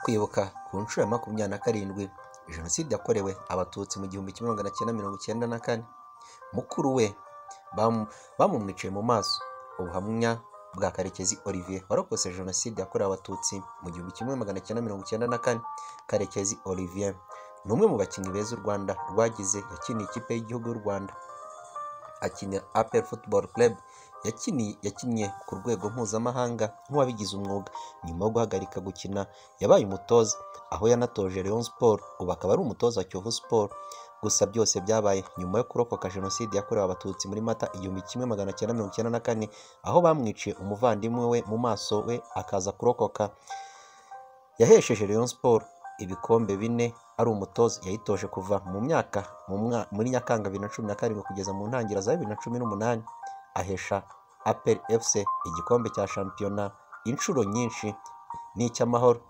kwibuka ku nshuro ya 27 Jenoside yakorewe Abatutsi mu 1994. Mukuru we bamumwiciye mu maso. Ubuhamya bwa Karekezi Olivier warokotse Jenoside yakorewe Abatutsi mu 1994. Karekezi Olivier ni umwe mu bakinnyi beza u Rwanda rwagize. Yakiniye ikipe y'igihugu y'u Rwanda, akinira APR Football Club. Yakinnye ku rwego mpuzamahanga nk'uwabigize umwuga. Nyuma yo guhagarika gukina yabaye umutoza, aho yanatoje Rayon Sport, ubu akaba ari umutoza wa Kiyovu Sport. Gusa byose byabaye nyuma yo kurokoka Jenoside yakorewe Abatutsi muri Mata 1994, aho bamwiciye umuvandimwe we mu maso we akaza kurokoka. Yahesheje Rayon Sport ibikombe 4 ari umutoza. Yayitoje kuva muri Nyakanga 2017 kugeza mu ntangiriro za 2018. Ahesha APR FC igikombe cya shampiyona inshuro nyinshi n'icy'amahoro,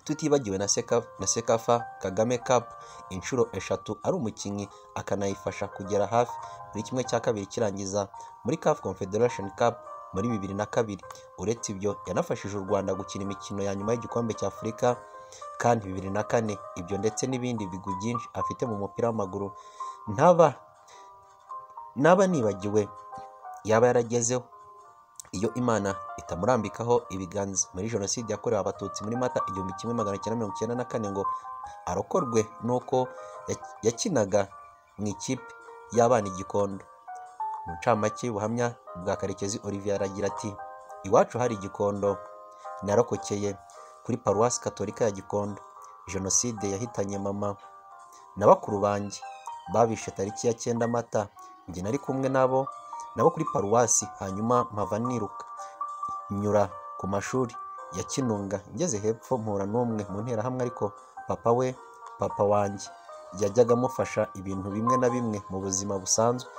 tutibagiwe na Sekafa Kagame Cup inshuro 3 ari umukinnyi, akanayifasha kugera hafi muri kimwe cya kabiri kirangiza muri CAF Confederation Cup muri 2002. Uretse ibyo, yanafashije u Rwanda gukina imikino ya nyuma y'igikombe cya Afurika kandi 2004. Ibyo ndetse n'ibindi bigwi byinshi afite mu mupira w'amaguru naba nibagiwe yaba yaragezeho iyo Imana itamurambikaho ibiganza. Muri Jenoside yakorewe Abatutsi muri Mata 1994 ngo arokorwe nuko yakinaga mu ikipe y'abana i Gikondo. Mu ncamake y'ubuhamya bwa Karekezi Olivier aragira ati: iwacu hari Gikondo, narokokeye kuri Paruwasi Katolika ya Gikondo. Jenoside yahitanye mama na bakuru banjye, babishe tariki ya 9 Mata. Njye nari kumwe nabo kuri Paruwasi, hanyuma mpava niruka nyura ku mashuri ya Kinunga. Ngeze hepfo mpura n'umwe mu nterahamwe, ariko papa wanjye yajyaga amufasha ibintu bimwe na bimwe mu buzima busanzwe,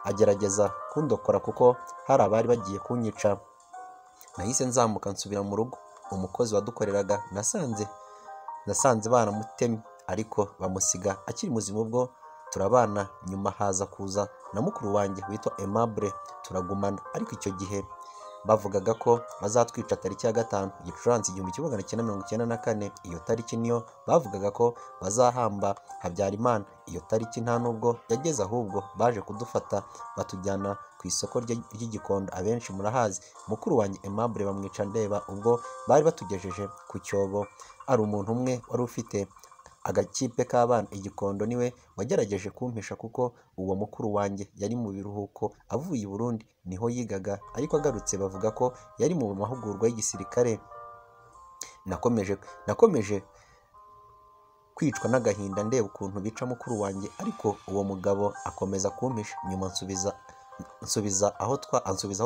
agerageza kundokora kuko hari abari bagiye kunyica. Nahise nzamuka nsubira mu rugo. Umukozi wadukoreraga nasanze baramutemye, ariko bamusiga akiri muzima. Ubwo turabana, nyuma haza kuza na mukuru wanjye witwa Aimable, turagumana. Ariko icyo gihe bavugaga ko bazatwica tariki ya 5 Gicurasi 1994. Iyo tariki niyo bavugaga ko bazahamba Habyarimana. Iyo tariki nta nubwo yageze, ahubwo baje kudufata batujyana ku isoko ry'Igikondo. Abenshi murahazi. Mukuru wanjye Aimable bamwica ndeba. Ubwo bari batugejeje ku cyobo, ari umuntu umwe wari ufite agakipe k'abana Igikondo, niwe wagerageje kumpisha, kuko uwo mukuru wanjye yari mu biruhuko avuye i Burundi, niho yigaga. Ariko agarutse bavuga ko yari mu mahugurwa y'igisirikare. Nakomeje kwicwa n'agahinda ndeba ukuntu bica mukuru wanjye, ariko uwo mugabo akomeza kumpisha. Nyuma ansubiza aho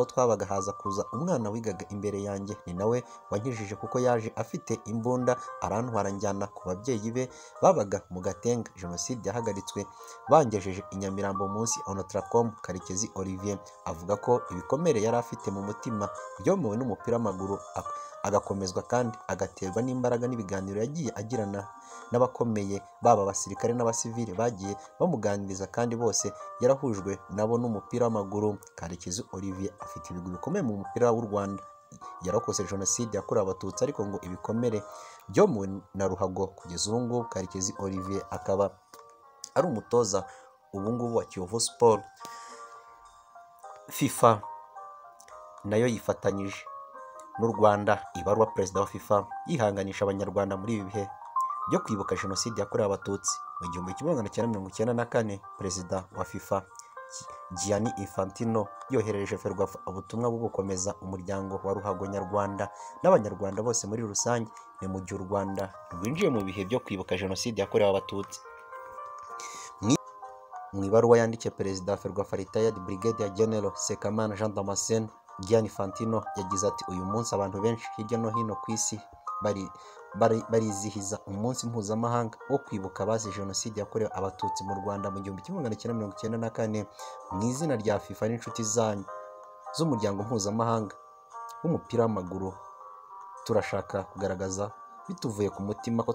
twabaga. Haza kuza umwana wigaga imbere yanjye, ni nawe wankijije, kuko yaje afite imbunda arantwara njyana ku babyeyi be babaga mu Gatenga. Jenoside yahagaritswe bangejeje i Nyamirambo munsi Onotracom. Karekezi Olivier avuga ko ibikomere yari afite mu mutima byomewe n'umupira w'amaguru, agakomezwa kandi agaterwa n'imbaraga n'ibiganiro yagiye agirana n'abakomeye, baba abasirikare n'abasivile bagiye bamuganiriza, kandi bose yarahujwe nabo n'umupira w'amaguru. Karekezi Olivier afite ibigwi bikomeye mu mupira w'u Rwanda. Yarokotse Jenoside yakorewe Abatutsi, ariko ngo ibikomere byomewe na ruhago. Kugeza ubu ngubu Karekezi Olivier akaba ari umutoza ubu ngubu wa Kiyovu Sport. FIFA nayo yifatanyije n'u Rwanda ibaruwa Perezida wa FIFA yihanganisha Abanyarwanda muri ibi bihe byo kwibuka Jenoside yakorewe Abatutsi mu 1994. Perezida wa FIFA Gianni Infantino yoherereje Ferwafa ubutumwa bwo gukomeza umuryango wa ruhago nyarwanda n'Abanyarwanda bose muri rusange. Ni mu gihe u Rwanda rwinjiye mu bihe byo kwibuka Jenoside yakorewe Abatutsi. Mu ibaruwa yandikiye Perezida wa Ferwafa Retired Brigadier General Sekamana Jean Damascene, Gianni Infantino yagize ati: uyu munsi abantu benshi hirya no hino ku isi barizihiza umunsi mpuzamahanga wo kwibuka abazize Jenoside yakorewe Abatutsi mu Rwanda mu 1994. Mu izina rya FIFA n'inshuti zanyu z'umuryango mpuzamahanga w'umupira w'amaguru, turashaka kugaragaza bituvuye ku mutima ko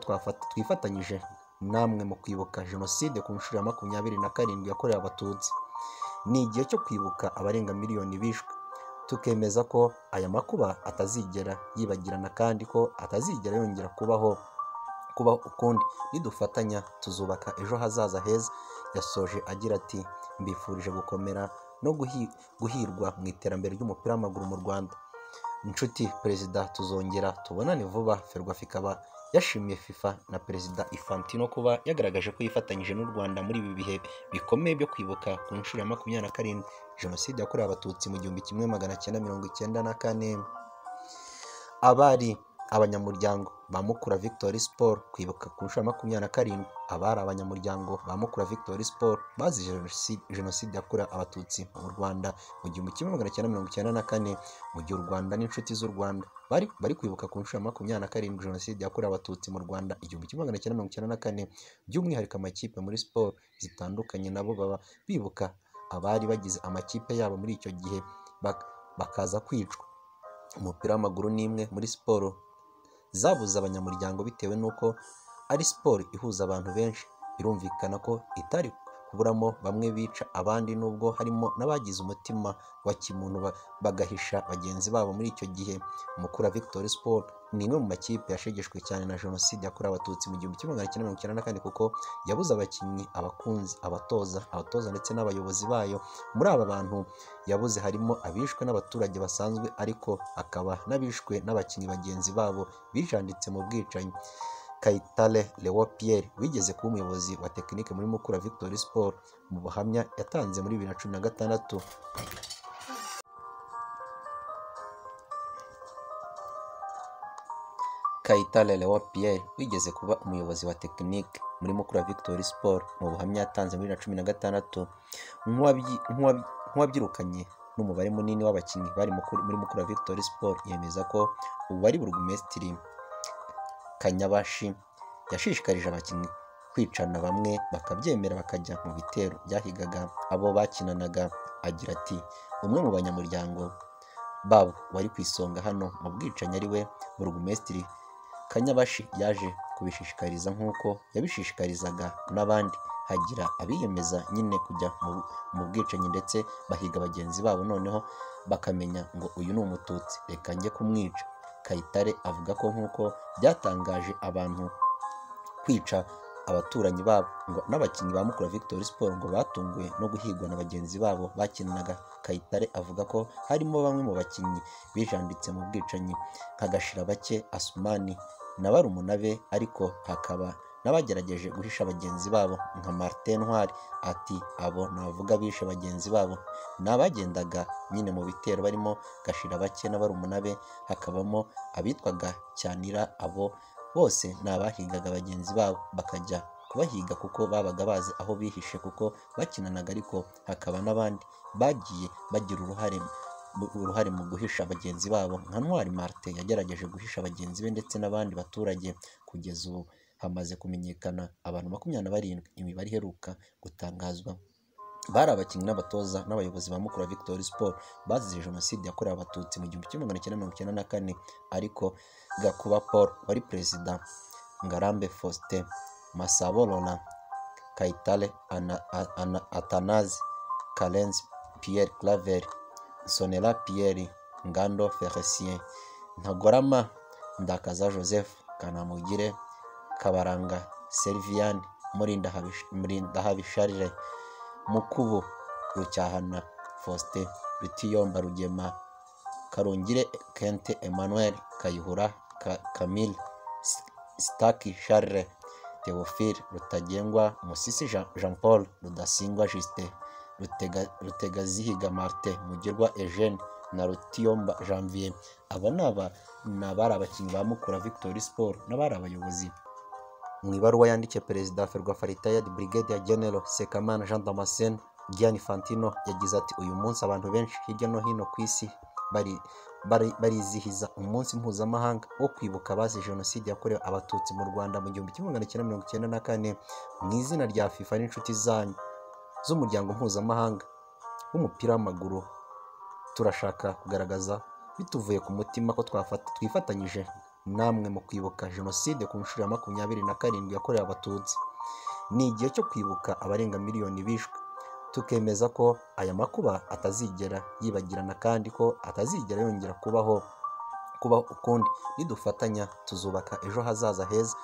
twifatanyije namwe mu kwibuka Jenoside ku nshuro ya 27 yakorewe Abatutsi. Ni igihe cyo kwibuka abarenga miliyoni bishwe tukemeza ko aya makuba atazigera yibagirana kandi ko atazigera yongera kubaho ukundi. Nidufatanya tuzubaka ejo hazaza heza. Yasoje agira ati mbifurije gukomera no guhirwa mu iterambere ry'umupira w'amaguru mu Rwanda. Inshuti Perezida, tuzongera tubonane vuba. Ferwafa ikaba yashimiye FIFA na Perezida Infantino kuba yagaragaje ko yifatanyije n'u Rwanda muri ibi bihe bikomeye byo kwibuka ku nshuro ya 27 Jenoside yakorewe Abatutsi mu 1994. Abari abanyamuryango ba Mukura Victory Sport kwibuka ku nshuro ya 27. Abari abanyamuryango ba Mukura Victory Sport bazize Jenoside yakorewe Abatutsi mu Rwanda mu 1994, mu gihe u Rwanda n'inshuti z'u Rwanda bari kwibuka ku nshuro ya 27 Jenoside yakorewe Abatutsi mu Rwanda 1994. By'umwihariko amakipe muri siporo zitandukanye nabo baba bibuka abari bagize amakipe yabo muri icyo gihe bakaza kwicwa. Umupira w'amaguru ni imwe muri siporo zabuze abanyamuryango bitewe n'uko ari siporo ihuza abantu benshi. Birumvikana ko itari kuburamo bamwe bica abandi, nubwo harimo n'abagize umutima wa kimuntu bagahisha bagenzi babo muri icyo gihe. Mukura Victory Sport ni imwe mu makipe yashegeshwe cyane na Jenoside yakorewe Abatutsi mu 1994 kuko yabuze abakinnyi, abakunzi, abatoza ndetse n'abayobozi bayo. Muri aba bantu yabuze harimo abishwe n'abaturage basanzwe, ariko hakaba n'abishwe n'abakinnyi bagenzi babo bijanditse mu bwicanyi. Kayitare Léon Pierre wigeze kuba umuyobozi wa tekinike muri Mukura Victory Sport, mu buhamya yatanze muri 2016 Kayitare Léon Pierre wigeze kuba umuyobozi wa tekinike muri Mukura Victory Sport, mu buhamya yatanze muri 2016 nk'uwabyirukanye n'umubare munini w'abakinnyi bari muri Mukura Victory Sport, yemeza ko ubu ari burugumesitiri Kanyabashi yashishikarije abakinnyi kwicana, bamwe bakabyemera bakajya mu bitero byahigaga abo bakinanaga. Agira ati umwe mu banyamuryango babo wari ku isonga hano mu bwicanyi ari we burugumesitiri Kanyabashi yaje kubishishikariza nk'uko yabishishikarizaga n'abandi. Hagira abiyemeza nyine kujya mu bwicanyi ndetse bahiga bagenzi babo, noneho bakamenya ngo uyu ni umututsi, reka njye kumwica. Kayitare avuga ko nk'uko byatangaje abantu kwica abaturanyi babo, ngo n'abakinnyi ba Mukura Victory Sport ngo batunguwe no guhigwa na bagenzi babo bakinanaga. Kayitare avuga ko harimo bamwe mu bakinnyi bijanditse mu bwicanyi nka Gashirabake Asumani na barumuna be, ariko hakaba n'abagerageje guhisha bagenzi babo nka Martin Ntwari. Ati abo navuga bishe bagenzi babo n'abagendaga nyine mu bitero barimo Gashirabake na barumuna be, hakabamo abitwaga Cyanira. Abo bose ni abahigaga bagenzi babo bakajya kubahiga kuko babaga bazi aho bihishe kuko bakinanaga, ariko hakaba n'abandi bagiye bagira uruhare mu guhisha bagenzi babo nka Ntwari Martin yagerageje guhisha bagenzi be ndetse n'abandi baturage. Kugeza ubu hamaze kumenyekana abantu 27. Imibare iheruka gutangazwa bari abakinnyi n'abatoza n'abayobozi ba Mukura Victory Sport bazize Jenoside yakorewe Abatutsi mu 1994, ariko Gakuba Paul wari perezida, Ngarambe Faustin, Masabo Laurent, Kayitare Atanazi, Karenzi Pierre Claver, Sonera Pierre, Ngando Felicien, Ntagorama Ndakaza Joseph, Kanamugire Kabaranga Serviane, Murindahabi Charles, Mukubu Rucyahana Faustin, Rutiyomba Rugema, Karongire Kente Emmanuel, Kayihura Camille, Staki Charles, Theophile Rutagengwa, Musisi Jean Paul, Rudasingwa Justin, Rutegazihiga Martin, Mugirwa Eugene na Rutiyomba Janvier. Aba n'abari abakinnyi ba Mukura Victory Sport n'abari abayobozi. Mu ibaruwa yandikiye Perezida Ferwafa retired Brigadier General Sekamana Jean Damascene, Gianni Infantino yagize ati uyu munsi abantu benshi hirya no hino ku isi barizihiza umunsi mpuzamahanga wo kwibuka abazize Jenoside yakorewe Abatutsi mu Rwanda mu 1994. Mu izina rya FIFA n'inshuti zanyu z'umuryango mpuzamahanga w'umupira w'amaguru, turashaka kugaragaza bituvuye ku mutima ko twifatanyije namwe mu kwibuka Jenoside ku nshuro ya 27 yakorewe Abatutsi. Ni igihe cyo kwibuka abarenga miliyoni bishwe. tukemeza ko aya makuba atazigera yibagirana kandi ko atazigera yongera kubaho ukundi. Nidufatanya tuzubaka ejo hazaza heza.